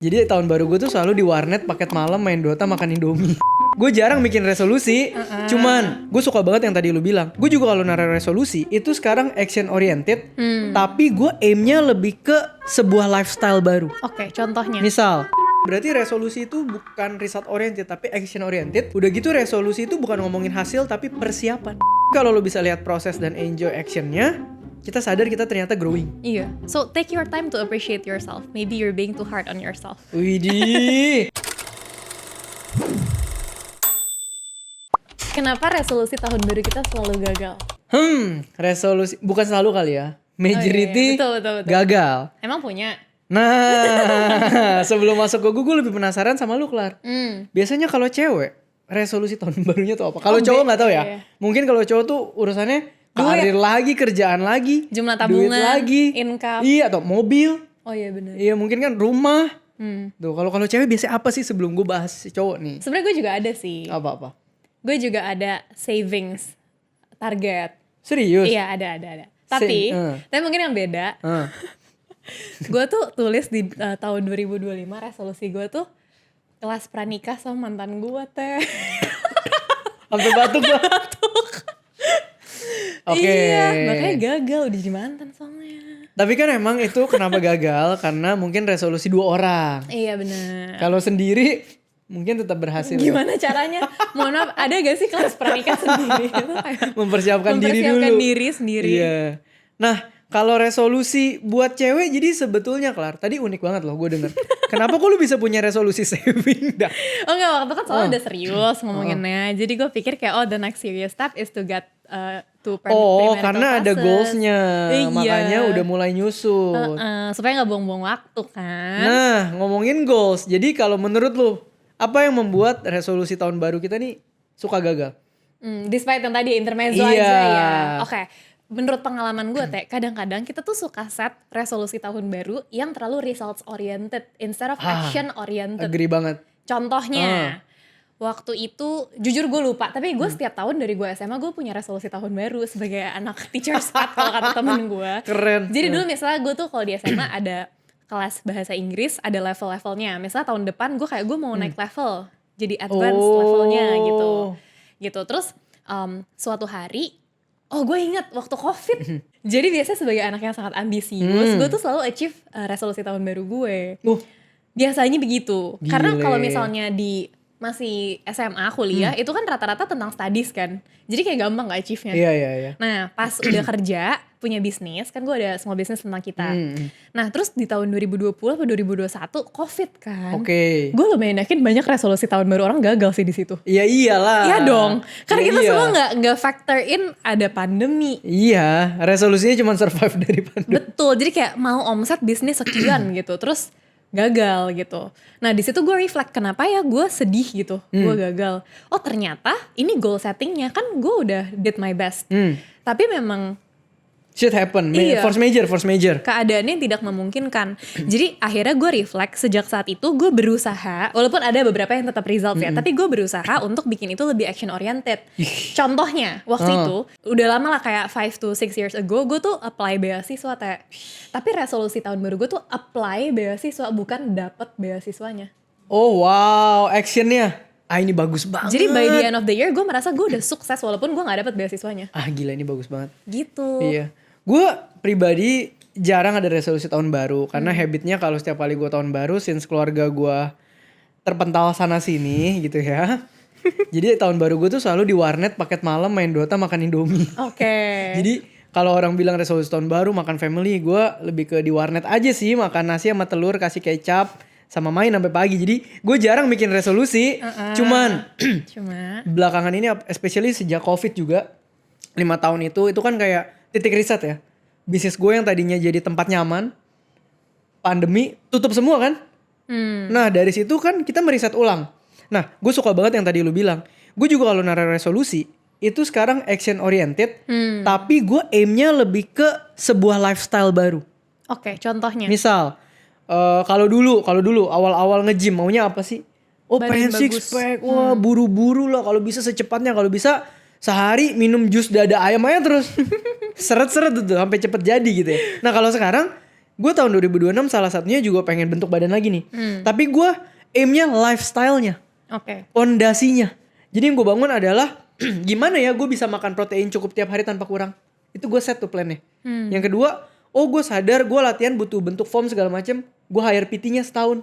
Jadi tahun baru gue tuh selalu di warnet paket malam main Dota makan Indomie. Gue jarang bikin resolusi, cuman gue suka banget yang tadi lu bilang. Gue juga kalau naruh resolusi itu sekarang action oriented, tapi gue aimnya lebih ke sebuah lifestyle baru. Oke, contohnya. Misal, berarti resolusi itu bukan result oriented tapi action oriented. Udah gitu resolusi itu bukan ngomongin hasil tapi persiapan. Kalau lu bisa lihat proses dan enjoy actionnya, kita sadar kita ternyata growing. Iya. So take your time to appreciate yourself. Maybe you're being too hard on yourself. Widih. Kenapa resolusi tahun baru kita selalu gagal? Resolusi bukan selalu kali ya. Majority Betul. gagal. Emang punya? Nah, sebelum masuk ke gue lebih penasaran sama lu, Klar. Biasanya kalau cewek, resolusi tahun barunya tuh apa? Kalau cowok nggak tahu ya. iya. Mungkin kalau cowok tuh urusannya karir lagi, kerjaan lagi, Jumlah tabungan, duit lagi, income. iya, atau mobil. Oh iya benar. Iya, mungkin kan rumah. Tuh, kalau cewek biasanya apa sih sebelum gue bahas si cowok nih? Sebenarnya gue juga ada sih. Apa-apa? Gue juga ada savings target. Serius? Iya ada. Tapi mungkin yang beda. Gue tuh tulis di tahun 2025 resolusi gue tuh kelas pranikah sama mantan gue teh. Sampai batuk gua. Oke. Iya, makanya gagal udah jadi mantan soalnya. Tapi kan emang itu kenapa gagal? Karena mungkin resolusi 2 orang. Iya benar. Kalau sendiri mungkin tetap berhasil. Gimana caranya? Mohon maaf, ada gak sih kelas pranikah sendiri? Itu kayak Mempersiapkan diri dulu. mempersiapkan diri sendiri. Iya. Nah, kalau resolusi buat cewek jadi sebetulnya Klar, tadi unik banget loh gue denger. Kenapa kok lu bisa punya resolusi saving dah? Oh enggak, waktu kan soalnya udah serius ngomonginnya. Jadi gue pikir kayak the next serious step is to get to premarital karena ada classes. goalsnya. Iya. Makanya udah mulai nyusun. Supaya gak buang-buang waktu kan. Nah, ngomongin goals. Jadi kalau menurut lu, apa yang membuat resolusi tahun baru kita nih suka gagal? Despite yang tadi intermezzo Iya. aja ya. Oke. Menurut pengalaman gue teh, kadang-kadang kita tuh suka set resolusi tahun baru yang terlalu results oriented instead of action oriented. Agree banget. Contohnya, waktu itu jujur gue lupa, tapi gue setiap tahun dari gue SMA gue punya resolusi tahun baru sebagai anak teacher's pet kalau kata temen gue. Keren. Jadi dulu misalnya gue tuh kalau di SMA ada kelas bahasa Inggris, ada level-levelnya. Misalnya tahun depan gue mau naik level, jadi advance levelnya gitu. Terus suatu hari, gue ingat waktu COVID. Jadi biasanya sebagai anak yang sangat ambisius, gue tuh selalu achieve resolusi tahun baru gue. Biasanya begitu. Gile. Karena kalau misalnya di masih SMA kuliah itu kan rata-rata tentang studies kan. Jadi kayak gampang gak achieve-nya. Iya. Nah pas udah kerja punya bisnis kan, gue ada small business tentang kita. Nah terus di tahun 2020 atau 2021 COVID kan. Oke. Gue lumayan yakin banyak resolusi tahun baru orang gagal sih di situ. Iya iyalah. Iya dong. Karena kita Iya. semua nggak factor in ada pandemi. Iya, resolusinya cuma survive dari pandemi. Betul. Jadi kayak mau omset bisnis sekian gitu. Terus gagal gitu. Nah di situ gue reflect kenapa ya gue sedih gitu. Gue gagal. Oh ternyata ini goal settingnya kan gue udah did my best. Tapi memang Shit happen. Iya. Force major. keadaannya tidak memungkinkan. Jadi akhirnya gue reflect sejak saat itu gue berusaha, walaupun ada beberapa yang tetap result ya, tapi gue berusaha untuk bikin itu lebih action oriented. Contohnya waktu itu udah lama lah, kayak 5 to 6 years ago gue tuh apply beasiswa teh. Tapi resolusi tahun baru gue tuh apply beasiswa, bukan dapet beasiswanya. Oh wow, actionnya. Ini bagus banget. Jadi by the end of the year gue merasa gue udah sukses walaupun gue gak dapet beasiswanya. Gila ini bagus banget. Gitu. Iya. Gue pribadi jarang ada resolusi tahun baru. Karena habitnya kalau setiap kali gue tahun baru, since keluarga gue terpental sana sini gitu ya. Jadi tahun baru gue tuh selalu di warnet paket malam main Dota makan Indomie. Oke. Jadi kalau orang bilang resolusi tahun baru makan family, gue lebih ke di warnet aja sih. Makan nasi sama telur, kasih kecap, sama main sampai pagi. Jadi gue jarang bikin resolusi. Cuman belakangan ini especially sejak COVID juga 5 tahun itu kan kayak titik riset ya. Bisnis gue yang tadinya jadi tempat nyaman, pandemi tutup semua kan. Nah dari situ kan kita meriset ulang. Nah gue suka banget yang tadi lu bilang. Gue juga kalau naruh resolusi itu sekarang action oriented, tapi gue aimnya lebih ke sebuah lifestyle baru. Oke, contohnya. Misal kalau dulu awal-awal nge-gym maunya apa sih? Pengen Badan six pack. Wah, buru-buru lah kalau bisa secepatnya, kalau bisa sehari minum jus dada ayam aja terus. Seret-seret tuh sampai cepet jadi gitu ya. Nah, kalau sekarang gue tahun 2026 salah satunya juga pengen bentuk badan lagi nih. Tapi gue aimnya lifestyle-nya, pondasinya. Jadi yang gue bangun adalah gimana ya gue bisa makan protein cukup tiap hari tanpa kurang. Itu gue set tuh plannya. Yang kedua, gue sadar gue latihan butuh bentuk form segala macem. Gue hire PT-nya setahun.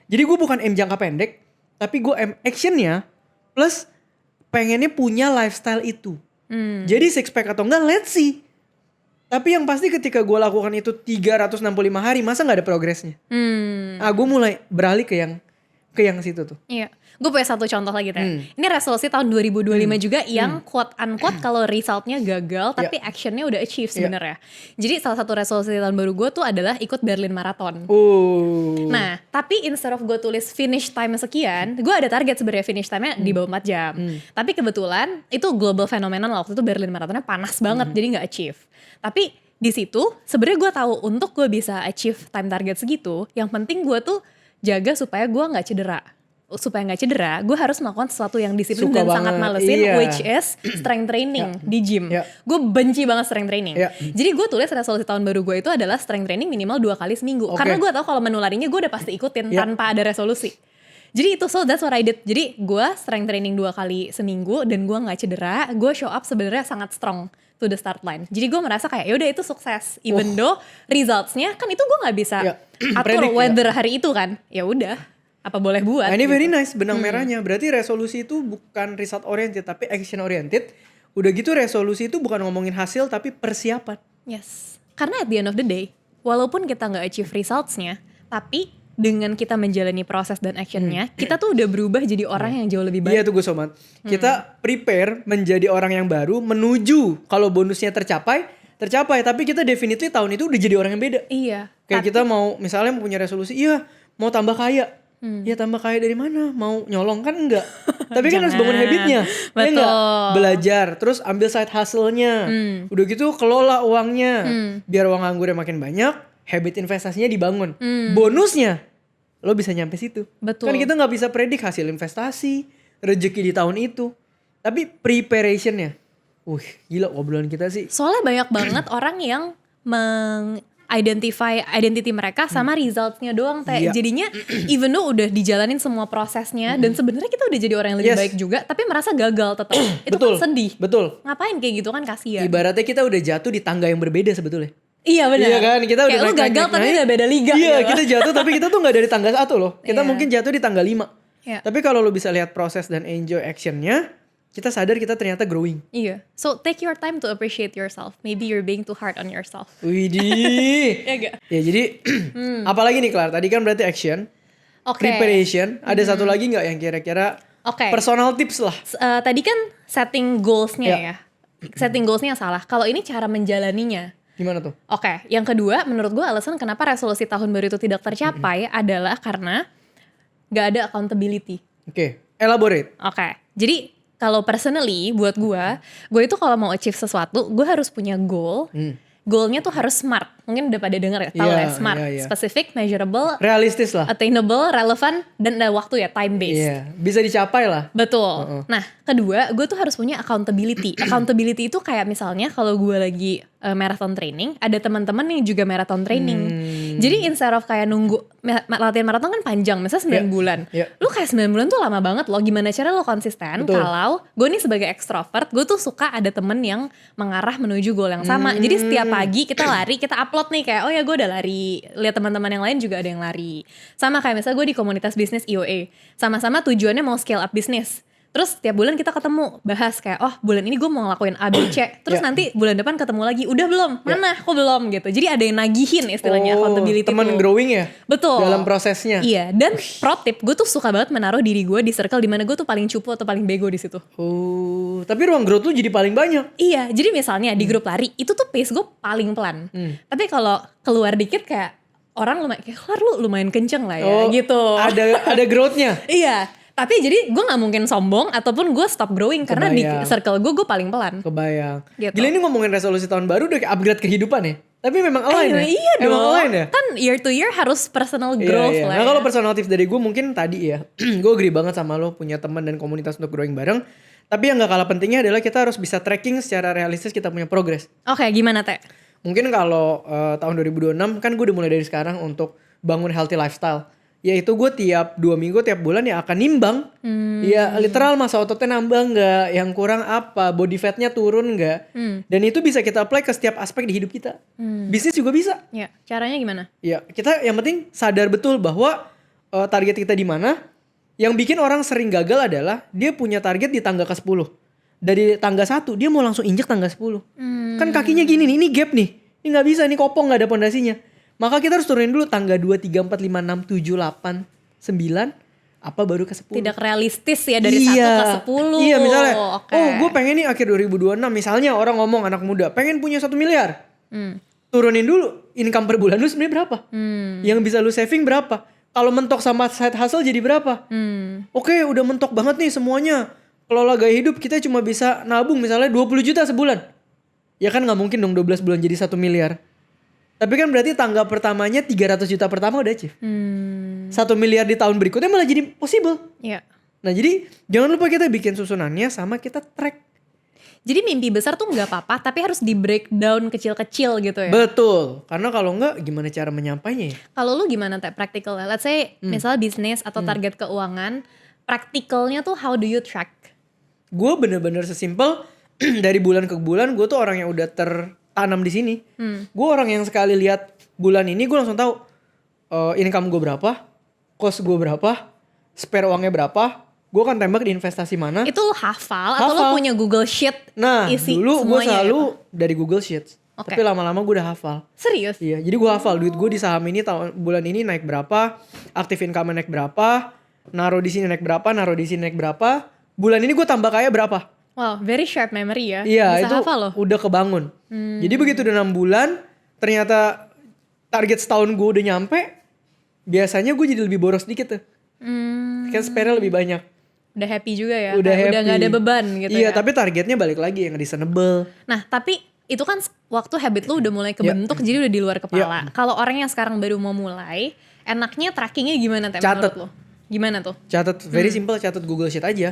Jadi gue bukan aim jangka pendek, tapi gue aim actionnya plus pengennya punya lifestyle itu. Jadi six pack atau enggak, let's see. Tapi yang pasti ketika gue lakukan itu 365 hari, masa gak ada progresnya? Gue mulai beralih ke yang situ tuh. Iya. Gue punya satu contoh lagi Teh. Ini resolusi tahun 2025 juga yang quote unquote kalau resultnya gagal tapi actionnya udah achieve sebenarnya. Jadi salah satu resolusi tahun baru gue tuh adalah ikut Berlin Marathon. Nah, tapi instead of gue tulis finish time sekian, gue ada target sebenarnya finish time-nya di bawah 4 jam. Tapi kebetulan itu global phenomenon lah, waktu itu Berlin Marathonnya panas banget jadi gak achieve. Tapi di situ sebenarnya gue tahu untuk gue bisa achieve time target segitu, yang penting gue tuh jaga supaya gue nggak cedera. Supaya nggak cedera, gue harus melakukan sesuatu yang disiplin dan sangat malesin, which is strength training di gym. Gue benci banget strength training. Jadi gue tulis resolusi tahun baru gue itu adalah strength training minimal 2 kali seminggu. Karena gue tahu kalau menularinya gue udah pasti ikutin tanpa ada resolusi. Jadi itu, so that's what I did. Jadi gue strength training 2 kali seminggu dan gue nggak cedera. Gue show up sebenarnya sangat strong to the start line. Jadi gue merasa kayak yaudah itu sukses. Even though resultsnya kan itu gue nggak bisa atur weather hari itu kan. Ya udah. Apa boleh buat. Nah, ini very nice benang merahnya. Berarti resolusi itu bukan result oriented tapi action oriented. Udah gitu resolusi itu bukan ngomongin hasil tapi persiapan. Yes. Karena at the end of the day, walaupun kita nggak achieve resultsnya, tapi dengan kita menjalani proses dan actionnya, kita tuh udah berubah jadi orang yang jauh lebih baik. Iya tuh gue sobat. Kita prepare menjadi orang yang baru menuju kalau bonusnya tercapai. Tapi kita definitely tahun itu udah jadi orang yang beda. Iya. Kayak kita mau misalnya punya resolusi, mau tambah kaya. Ya tambah kaya dari mana? Mau nyolong kan enggak. Tapi kan harus bangun habitnya. Ya enggak? Belajar, terus ambil side hustle-nya. Udah gitu kelola uangnya. Biar uang anggurnya makin banyak, habit investasinya dibangun. Bonusnya lo bisa nyampe situ. Betul. Kan kita gak bisa predik hasil investasi, rezeki di tahun itu. Tapi preparationnya. Gila obrolan kita sih. Soalnya banyak banget orang yang identity mereka sama resultsnya doang Teh. Jadinya even though udah dijalanin semua prosesnya dan sebenarnya kita udah jadi orang yang lebih baik juga, tapi merasa gagal tetap. Itu kan sedih. Betul. Ngapain kayak gitu kan, kasihan. Ibaratnya kita udah jatuh di tangga yang berbeda sebetulnya. Iya benar. Iya kan, kita udah kayak lu gagal tapi udah beda liga. Iya, kita jatuh tapi kita tuh gak dari tangga 1 loh. Kita mungkin jatuh di tangga 5. Tapi kalau lu bisa lihat proses dan enjoy actionnya, kita sadar kita ternyata growing. Iya. So take your time to appreciate yourself. Maybe you're being too hard on yourself. Widih. Ya gak? Ya jadi apalagi nih Clara, tadi kan berarti action, preparation. Ada satu lagi gak yang kira-kira personal tips lah? Tadi kan setting goals-nya ya. Setting goals-nya salah. Kalau ini cara menjalaninya. Gimana tuh? Yang kedua menurut gue alasan kenapa resolusi tahun baru itu tidak tercapai adalah karena gak ada accountability. Elaborate. Jadi kalau personally buat gue itu kalau mau achieve sesuatu, gue harus punya goal. Goalnya tuh harus smart. Mungkin udah pada denger ya, tahu ya, smart, specific, measurable, realistis lah, attainable, relevant, dan ada waktu ya, time based. Bisa dicapai lah. Betul. Nah, kedua, gue tuh harus punya accountability. Accountability itu kayak misalnya kalau gue lagi marathon training, ada teman-teman yang juga marathon training. Jadi instead of kayak nunggu latihan marathon kan panjang, misalnya 9 bulan. Lu kayak 9 bulan tuh lama banget loh. Gimana cara lo konsisten? Kalau gue nih sebagai extrovert, gue tuh suka ada temen yang mengarah menuju goal yang sama. Jadi setiap pagi kita lari, kita upload nih kayak gue udah lari. Lihat teman-teman yang lain juga ada yang lari. Sama kayak misalnya gue di komunitas bisnis IOA. Sama-sama tujuannya mau scale up bisnis. Terus tiap bulan kita ketemu, bahas kayak bulan ini gue mau ngelakuin A, B, C. Terus nanti bulan depan ketemu lagi, udah belum? Mana? Kok belum gitu. Jadi ada yang nagihin istilahnya accountability. Teman growing ya? Betul. Dalam prosesnya. Iya, dan pro tip, gue tuh suka banget menaruh diri gue di circle dimana gue tuh paling cupu atau paling bego di situ. Tapi ruang growth tuh jadi paling banyak. Iya, jadi misalnya di grup lari, itu tuh pace gue paling pelan. Tapi kalau keluar dikit kayak orang lumayan kenceng lah ya gitu. Ada growth-nya. Iya. Tapi jadi gue gak mungkin sombong ataupun gue stop growing. Karena di circle gue paling pelan. Kebayang gitu. Gila ini ngomongin resolusi tahun baru udah kayak upgrade kehidupan ya. Tapi memang align ya? Iya dong. Emang align ya? Kan year to year harus personal growth lah. Nah kalau personal tips dari gue mungkin tadi ya. Gue agree banget sama lo punya teman dan komunitas untuk growing bareng. Tapi yang gak kalah pentingnya adalah kita harus bisa tracking secara realistis kita punya progress. Gimana Teh? Mungkin kalau tahun 2026 kan gue udah mulai dari sekarang untuk bangun healthy lifestyle. Yaitu gue tiap 2 minggu, tiap bulan ya akan nimbang. Ya literal masa ototnya nambah nggak, yang kurang apa, body fatnya turun nggak. Dan itu bisa kita apply ke setiap aspek di hidup kita. Bisnis juga bisa. Ya, caranya gimana? Ya kita yang penting sadar betul bahwa target kita di mana. Yang bikin orang sering gagal adalah dia punya target di tangga ke-10. Dari tangga 1 dia mau langsung injek tangga 10. Kan kakinya gini nih, ini gap nih. Ini nggak bisa, ini kopong nggak ada pondasinya. Maka kita harus turunin dulu tangga 2, 3, 4, 5, 6, 7, 8, 9. Apa baru ke 10. Tidak realistis ya dari 1 ke 10. Iya misalnya, Okay. oh gue pengen nih akhir 2026. Misalnya orang ngomong anak muda, pengen punya 1 miliar. Turunin dulu income per bulan lu sebenarnya berapa. Yang bisa lu saving berapa. Kalau mentok sama side hustle jadi berapa. Oke udah mentok banget nih semuanya. Kelola gaya hidup kita cuma bisa nabung misalnya 20 juta sebulan. Ya kan gak mungkin dong 12 bulan jadi 1 miliar. Tapi kan berarti tangga pertamanya 300 juta pertama udah achieve. 1 miliar di tahun berikutnya malah jadi possible. Iya. Nah jadi jangan lupa kita bikin susunannya sama kita track. Jadi mimpi besar tuh nggak apa-apa, tapi harus di breakdown kecil-kecil gitu ya. Betul. Karena kalau enggak gimana cara menyampainya ya? Kalau lu gimana Teh practical? Let's say misalnya bisnis atau target keuangan, practicalnya tuh how do you track? Gue bener-bener sesimpel dari bulan ke bulan gue tuh orang yang udah tertanam di sini. Gue orang yang sekali lihat bulan ini gue langsung tahu income gue berapa, cost gue berapa, spare uangnya berapa. Gue akan tembak di investasi mana. Itu lu hafal atau lu punya Google Sheet Nah isi dulu gue semuanya selalu gitu? dari Google Sheets. Oke. Tapi lama-lama gue udah hafal. Serius? Iya, jadi gue hafal duit gue di saham ini bulan ini naik berapa, aktif income naik berapa, naruh di sini naik berapa, naruh di sini naik berapa. Bulan ini gue tambah kaya berapa? Wow, very sharp memory ya. Iya, Bisa itu hafal loh. udah kebangun. Jadi begitu udah 6 bulan, ternyata target setahun gue udah nyampe, biasanya gue jadi lebih boros dikit tuh. Kan spare lebih banyak. Udah happy juga ya. Udah Kayak happy. Udah gak ada beban gitu Iya, ya. tapi targetnya balik lagi yang reasonable. Nah, tapi itu kan waktu habit lu udah mulai kebentuk jadi udah di luar kepala. Kalau orang yang sekarang baru mau mulai, enaknya trackingnya gimana Teh Catet. menurut lu? Gimana tuh? Catat, very simple, catat Google Sheet aja.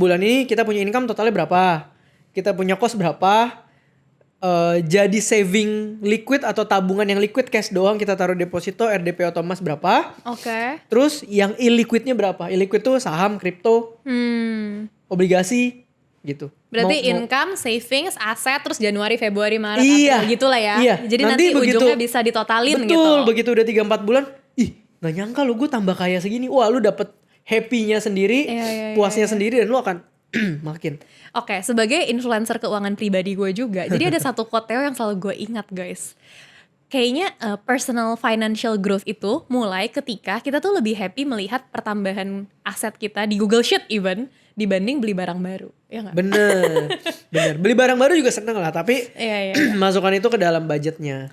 Bulan ini kita punya income totalnya berapa? Kita punya cost berapa? Jadi saving liquid atau tabungan yang liquid cash doang kita taruh deposito, RDP otomas berapa? Oke. Terus yang illiquidnya berapa? Illiquid tuh saham, kripto, obligasi gitu. Berarti income, savings, aset, terus Januari, Februari, Maret, Iya. April gitu lah ya. Iya. Jadi nanti ujungnya bisa ditotalin gitu. Betul, begitu udah 3-4 bulan, ih gak nyangka lu gue tambah kaya segini. Wah lu dapet happy-nya sendiri, Iya, puasnya sendiri dan lu akan makin. Oke, sebagai influencer keuangan pribadi gue juga. Jadi ada satu quote Theo yang selalu gue ingat guys. Kayaknya personal financial growth itu mulai ketika kita tuh lebih happy melihat pertambahan aset kita di Google Sheet even dibanding beli barang baru. Ya gak? Bener. Beli barang baru juga seneng lah, tapi Iya. masukkan itu ke dalam budgetnya.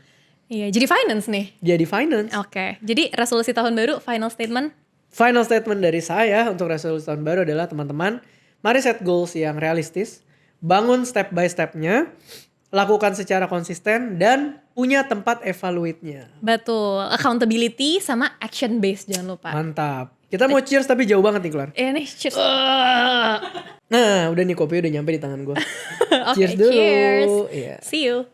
Iya, jadi finance nih. Jadi finance. Oke, jadi resolusi tahun baru, final statement. Final statement dari saya untuk resolusi tahun baru adalah teman-teman, mari set goals yang realistis, bangun step by stepnya, lakukan secara konsisten, dan punya tempat evaluate-nya. Betul, accountability sama action based jangan lupa. Mantap. Kita mau cheers tapi jauh banget nih keluar. Nih, cheers. Nah, udah nih kopi udah nyampe di tangan gue. Oke, Cheers dulu. cheers. Iya. See you.